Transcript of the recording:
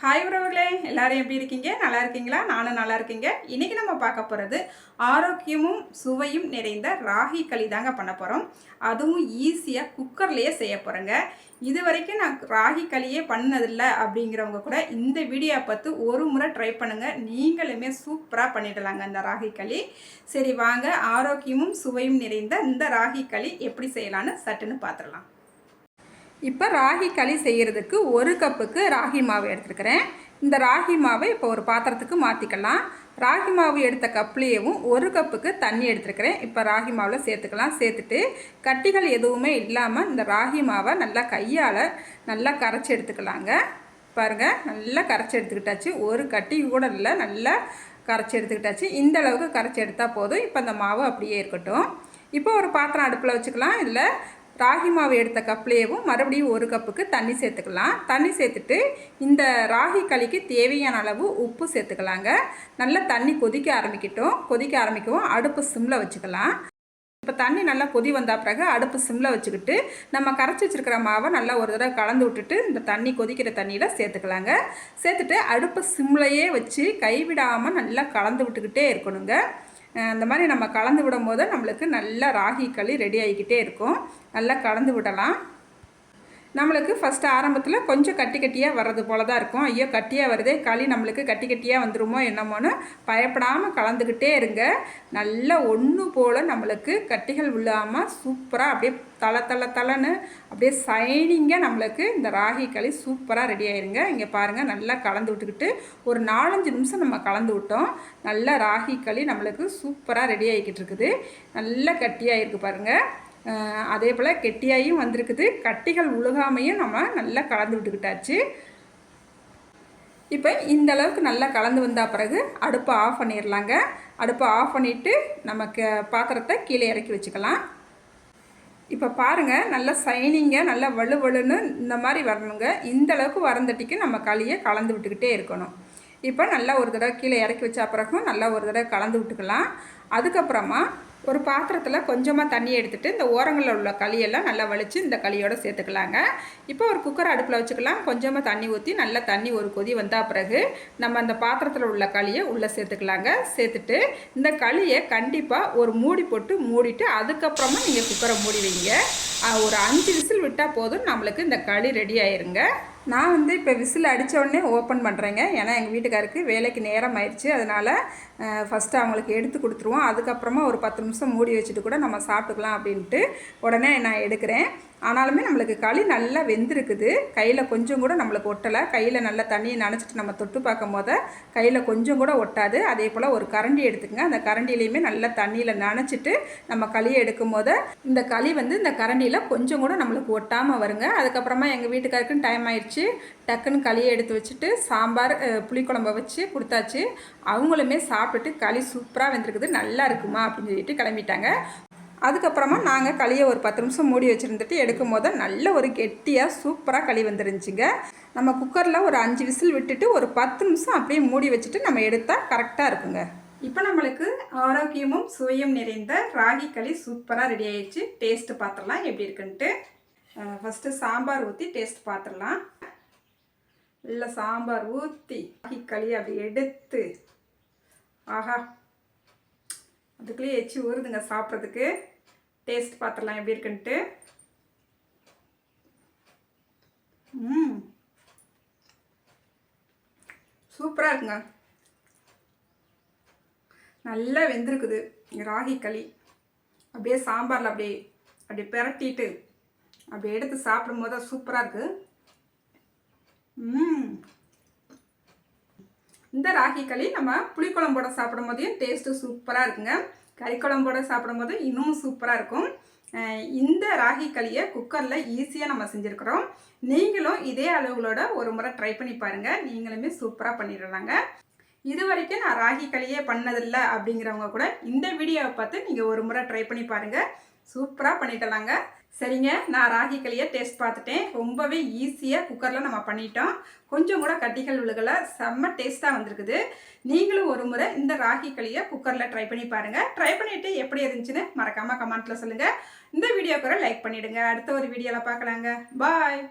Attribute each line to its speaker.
Speaker 1: Hi உறவுகளே, எல்லாரும் எப்படி இருக்கீங்க? நல்லா இருக்கீங்களா? நானும் நல்லா இருக்கீங்க. இன்றைக்கி நம்ம பார்க்க போகிறது ஆரோக்கியமும் சுவையும் நிறைந்த ராகி களி தாங்க பண்ண போகிறோம். அதுவும் ஈஸியாக குக்கர்லேயே செய்ய போகிறேங்க. இது வரைக்கும் நான் ராகி களியே பண்ணதில்லை அப்படிங்கிறவங்க கூட இந்த வீடியோ பார்த்து ஒரு முறை ட்ரை பண்ணுங்கள். நீங்களுமே சூப்பராக பண்ணிடலாங்க இந்த ராகி களி. சரி வாங்க, ஆரோக்கியமும் சுவையும் நிறைந்த இந்த ராகி களி எப்படி செய்யலான்னு சட்டுன்னு பார்த்துடலாம். இப்போ ராகி களி செய்கிறதுக்கு ஒரு கப்புக்கு ராகி மாவு எடுத்துருக்கிறேன். இந்த ராகி மாவை இப்போ ஒரு பாத்திரத்துக்கு மாற்றிக்கலாம். ராகி மாவு எடுத்த கப்லேயும் ஒரு கப்புக்கு தண்ணி எடுத்துருக்கிறேன். இப்போ ராகி மாவில் சேர்த்துக்கலாம். சேர்த்துட்டு கட்டிகள் எதுவுமே இல்லாமல் இந்த ராகி மாவை நல்லா கையால் நல்லா கரைச்சி எடுத்துக்கலாங்க. பாருங்கள், நல்லா கரைச்சி எடுத்துக்கிட்டாச்சு. ஒரு கட்டி கூட இல்லை, நல்லா கரைச்சி எடுத்துக்கிட்டாச்சு. இந்த அளவுக்கு கரைச்சி எடுத்தால் போதும். இப்போ இந்த மாவு அப்படியே இருக்கட்டும். இப்போ ஒரு பாத்திரம் அடுப்பில் வச்சுக்கலாம். இதில் ராகி மாவு எடுத்த கப்லேயும் மறுபடியும் ஒரு கப்புக்கு தண்ணி சேர்த்துக்கலாம். தண்ணி சேர்த்துட்டு இந்த ராகி களிக்கு தேவையான அளவு உப்பு சேர்த்துக்கலாங்க. நல்லா தண்ணி கொதிக்க ஆரம்பிக்கவும் அடுப்பு சிம்மில் வச்சுக்கலாம். இப்போ தண்ணி நல்லா கொதி வந்த பிறகு அடுப்பு சிம்மில் வச்சுக்கிட்டு நம்ம கரைச்சி வச்சுருக்கிற மாவை நல்லா ஒரு தடவை கலந்து விட்டுட்டு இந்த தண்ணி கொதிக்கிற தண்ணியில் சேர்த்துக்கலாங்க. சேர்த்துட்டு அடுப்பு சிம்லையே வச்சு கைவிடாமல் நல்லா கலந்து விட்டுக்கிட்டே இருக்கணுங்க. அந்த மாதிரி நம்ம கலந்து விடும் போது நம்மளுக்கு நல்லா ராகி களி ரெடி ஆகிக்கிட்டே இருக்கும். நல்லா கலந்து விடலாம். நம்மளுக்கு ஃபஸ்ட்டு ஆரம்பத்தில் கொஞ்சம் கட்டி கட்டியாக வர்றது போல தான் இருக்கும். ஐயோ கட்டியாக வருதே, களி நம்மளுக்கு கட்டி கட்டியாக வந்துடுமோ என்னமோன்னு பயப்படாமல் கலந்துக்கிட்டே இருங்க. நல்லா ஒன்று போல் நம்மளுக்கு கட்டிகள் விழாமல் சூப்பராக அப்படியே தலை அப்படியே சைனிங்காக நம்மளுக்கு இந்த ராகி களி சூப்பராக ரெடி ஆயிருங்க. இங்கே பாருங்கள், நல்லா கலந்து விட்டுக்கிட்டு ஒரு 4-5 நிமிஷம் நம்ம கலந்து விட்டோம். நல்லா ராகி களி நம்மளுக்கு சூப்பராக ரெடி ஆகிக்கிட்டு இருக்குது. நல்லா கட்டியாக இருக்குது பாருங்கள். அதே போல் கெட்டியாயும் வந்திருக்குது. கட்டிகள் உழுகாமையும் நம்ம நல்லா கலந்து விட்டுக்கிட்டாச்சு. இப்போ இந்த அளவுக்கு நல்லா கலந்து வந்த பிறகு அடுப்பை ஆஃப் பண்ணிடலாங்க. அடுப்பை ஆஃப் பண்ணிவிட்டு நமக்கு பாத்திரத்தை கீழே இறக்கி வச்சுக்கலாம். இப்போ பாருங்கள், நல்லா சைனிங்காக நல்லா வலுவலுன்னு இந்த மாதிரி வரணுங்க. இந்த அளவுக்கு வரந்தட்டிக்கு நம்ம களியை கலந்து விட்டுக்கிட்டே இருக்கணும். இப்போ நல்லா ஒரு தடவை கீழே இறக்கி வச்ச பிறகும் நல்லா ஒரு தடவை கலந்து விட்டுக்கலாம். அதுக்கப்புறமா ஒரு பாத்திரத்தில் கொஞ்சமாக தண்ணி எடுத்துகிட்டு இந்த ஓரங்களில் உள்ள களியெல்லாம் நல்லா வலித்து இந்த களியோடு சேர்த்துக்கலாங்க. இப்போ ஒரு குக்கர் அடுப்பில் வச்சுக்கலாம். கொஞ்சமாக தண்ணி ஊற்றி நல்லா தண்ணி ஒரு கொதி வந்தால் பிறகு நம்ம அந்த பாத்திரத்தில் உள்ள களியை உள்ளே சேர்த்துக்கலாங்க. சேர்த்துட்டு இந்த களியை கண்டிப்பாக ஒரு மூடி போட்டு மூடிட்டு அதுக்கப்புறமா நீங்கள் குக்கரை மூடி வைங்க. ஒரு 5 விசில் விட்டால் போதும், நம்மளுக்கு இந்த களி ரெடி ஆயிருங்க. நான் இப்போ விசில் அடித்த உடனே ஓப்பன் பண்ணுறேங்க. ஏன்னா எங்கள் வீட்டுக்காருக்கு வேலைக்கு நேரம் ஆயிடுச்சு. அதனால் ஃபஸ்ட்டு அவங்களுக்கு எடுத்து கொடுத்துருவோம். அதுக்கப்புறமா ஒரு 10 நிமிஷம் மூடி வச்சுட்டு கூட நம்ம சாப்பிட்டுக்கலாம் அப்படின்ட்டு உடனே நான் எடுக்கிறேன். ஆனாலுமே நம்மளுக்கு களி நல்லா வெந்திருக்குது. கையில் கொஞ்சம் கூட நம்மளுக்கு ஒட்டலை. கையில் நல்லா தண்ணியை நனைச்சிட்டு நம்ம தொட்டு பார்க்கும் போது கையில் கொஞ்சம் கூட ஒட்டாது. அதே போல் ஒரு கரண்டி எடுத்துக்கங்க. அந்த கரண்டிலையுமே நல்லா தண்ணியில் நனைச்சிட்டு நம்ம களியை எடுக்கும் போது இந்த களி இந்த கரண்டியில் கொஞ்சம் கூட நம்மளுக்கு ஒட்டாமல் வருங்க. அதுக்கப்புறமா எங்கள் வீட்டுக்காருக்குன்னு டைம் ஆயிடுச்சு. டக்குன்னு களியை எடுத்து வச்சுட்டு சாம்பார் புளிக்குழம்ப வச்சு கொடுத்தாச்சு. அவங்களுமே சாப்பிட்டுட்டு களி சூப்பராக வெந்திருக்குது, நல்லா இருக்குமா அப்படின்னு சொல்லிட்டு கிளம்பிட்டாங்க. அதுக்கப்புறமா நாங்கள் களியை ஒரு 10 நிமிஷம் மூடி வச்சுருந்துட்டு எடுக்கும் போது நல்ல ஒரு கெட்டியாக சூப்பராக களி வந்துருந்துச்சுங்க. நம்ம குக்கரில் ஒரு 5 விசில் விட்டுட்டு ஒரு 10 நிமிஷம் அப்படியே மூடி வச்சுட்டு நம்ம எடுத்தால் கரெக்டாக இருக்குங்க. இப்போ நம்மளுக்கு ஆரோக்கியமும் சுவையும் நிறைந்த ராகி களி சூப்பராக ரெடி ஆயிடுச்சு. டேஸ்ட்டு பார்த்துடலாம் எப்படி இருக்குன்ட்டு. ஃபஸ்ட்டு சாம்பார் ஊற்றி டேஸ்ட் பார்த்துடலாம். இல்லை சாம்பார் ஊற்றி ராகி களி அப்படி எடுத்து, ஆஹா அதுக்குள்ளேயே எச்சி ஊறுதுங்க சாப்பிட்றதுக்கு. டேஸ்ட் பார்த்துடலாம் எப்படி இருக்குன்ட்டு. சூப்பராக இருக்குங்க. நல்லா வெந்திருக்குது ராகி களி. அப்படியே சாம்பாரில் அப்படியே பிரட்டிட்டு அப்படியே எடுத்து சாப்பிடும்போது தான் சூப்பராக இருக்குது. இந்த ராகி களி நம்ம புளிக்குழம்போட சாப்பிடும் போதையும் டேஸ்ட்டு சூப்பராக இருக்குங்க. கறிக்குழம்போட சாப்பிடும் போது இன்னும் சூப்பராக இருக்கும். இந்த ராகி களியை குக்கரில் ஈஸியாக நம்ம செஞ்சுருக்கிறோம். நீங்களும் இதே அளவுகளோட ஒரு முறை ட்ரை பண்ணி பாருங்கள். நீங்களுமே சூப்பராக பண்ணிடலாங்க. இது வரைக்கும் நான் ராகி களியே பண்ணதில்லை அப்படிங்கிறவங்க கூட இந்த வீடியோவை பார்த்து நீங்கள் ஒரு முறை ட்ரை பண்ணி பாருங்கள். சூப்பராக பண்ணிடலாங்க. சரிங்க, நான் ராகி களியை டேஸ்ட் பார்த்துட்டேன். ரொம்பவே ஈஸியாக குக்கரில் நம்ம பண்ணிட்டோம். கொஞ்சம் கூட கட்டிகள் விழுகலை, செம்ம டேஸ்ட்டாக வந்திருக்குது. நீங்களும் ஒரு முறை இந்த ராகி களியை குக்கரில் ட்ரை பண்ணி பாருங்கள். ட்ரை பண்ணிவிட்டு எப்படி இருந்துச்சுன்னு மறக்காமல் கமெண்ட்டில் சொல்லுங்கள். இந்த வீடியோக்கு லைக் பண்ணிவிடுங்க. அடுத்த ஒரு வீடியோவில் பார்க்கலாங்க. பாய்.